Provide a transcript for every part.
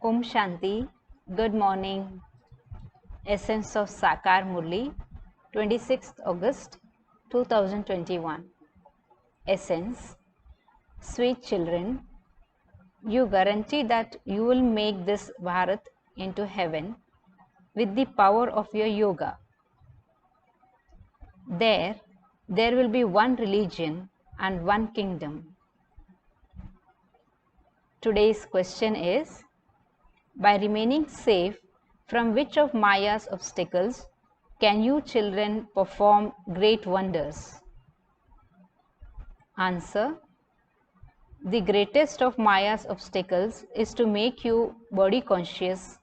Om Shanti. Good morning. Essence of Sakar Murli, 26th August 2021. Essence. Sweet children, you guarantee that you will make this Bharat into heaven with the power of your yoga. There will be one religion and one kingdom. Today's question is, by remaining safe, from which of Maya's obstacles can you children perform great wonders? Answer. The greatest of Maya's obstacles is to make you body conscious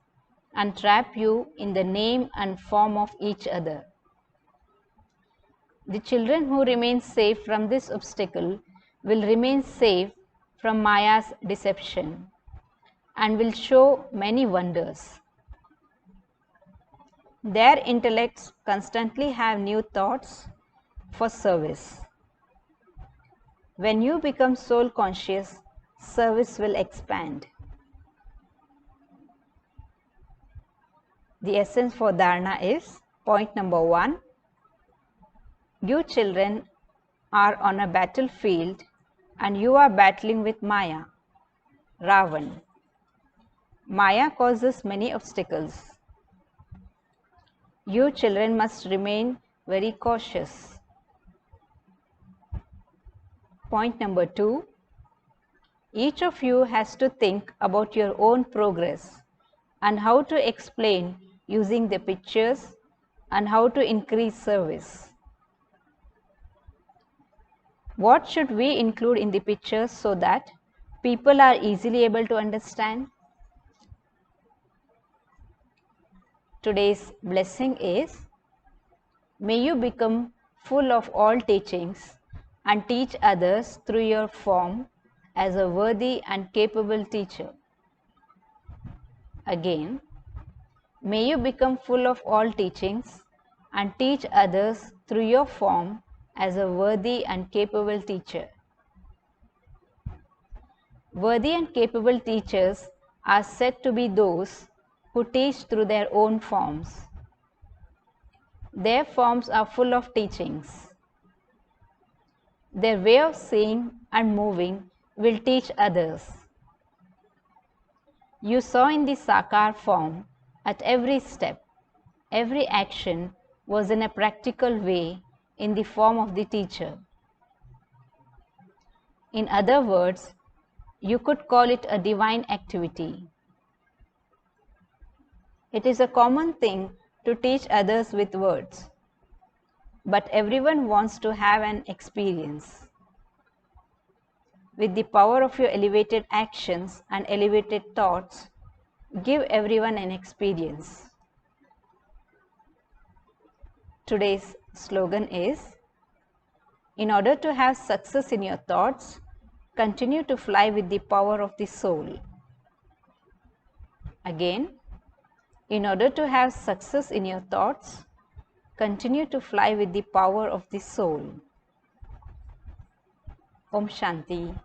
and trap you in the name and form of each other. The children who remain safe from this obstacle will remain safe from Maya's deception and will show many wonders. Their intellects constantly have new thoughts for service. When you become soul conscious, service will expand. The essence for dharana is, point number 1, you children are on a battlefield and you are battling with Maya, Ravan. Maya causes many obstacles. You children must remain very cautious. Point number 2, each of you has to think about your own progress and how to explain using the pictures and how to increase service. What should we include in the pictures so that people are easily able to understand? Today's blessing is, may you become full of all teachings and teach others through your form as a worthy and capable teacher. Again, may you become full of all teachings and teach others through your form as a worthy and capable teacher. Worthy and capable teachers are said to be those who teach through their own forms. Their forms are full of teachings. Their way of seeing and moving will teach others. You saw in the Sakar form, at every step, every action was in a practical way in the form of the teacher. In other words, you could call it a divine activity. It is a common thing to teach others with words, but everyone wants to have an experience. With the power of your elevated actions and elevated thoughts, give everyone an experience. Today's slogan is, in order to have success in your thoughts, continue to fly with the power of the soul. Again, in order to have success in your thoughts, continue to fly with the power of the soul. Om Shanti.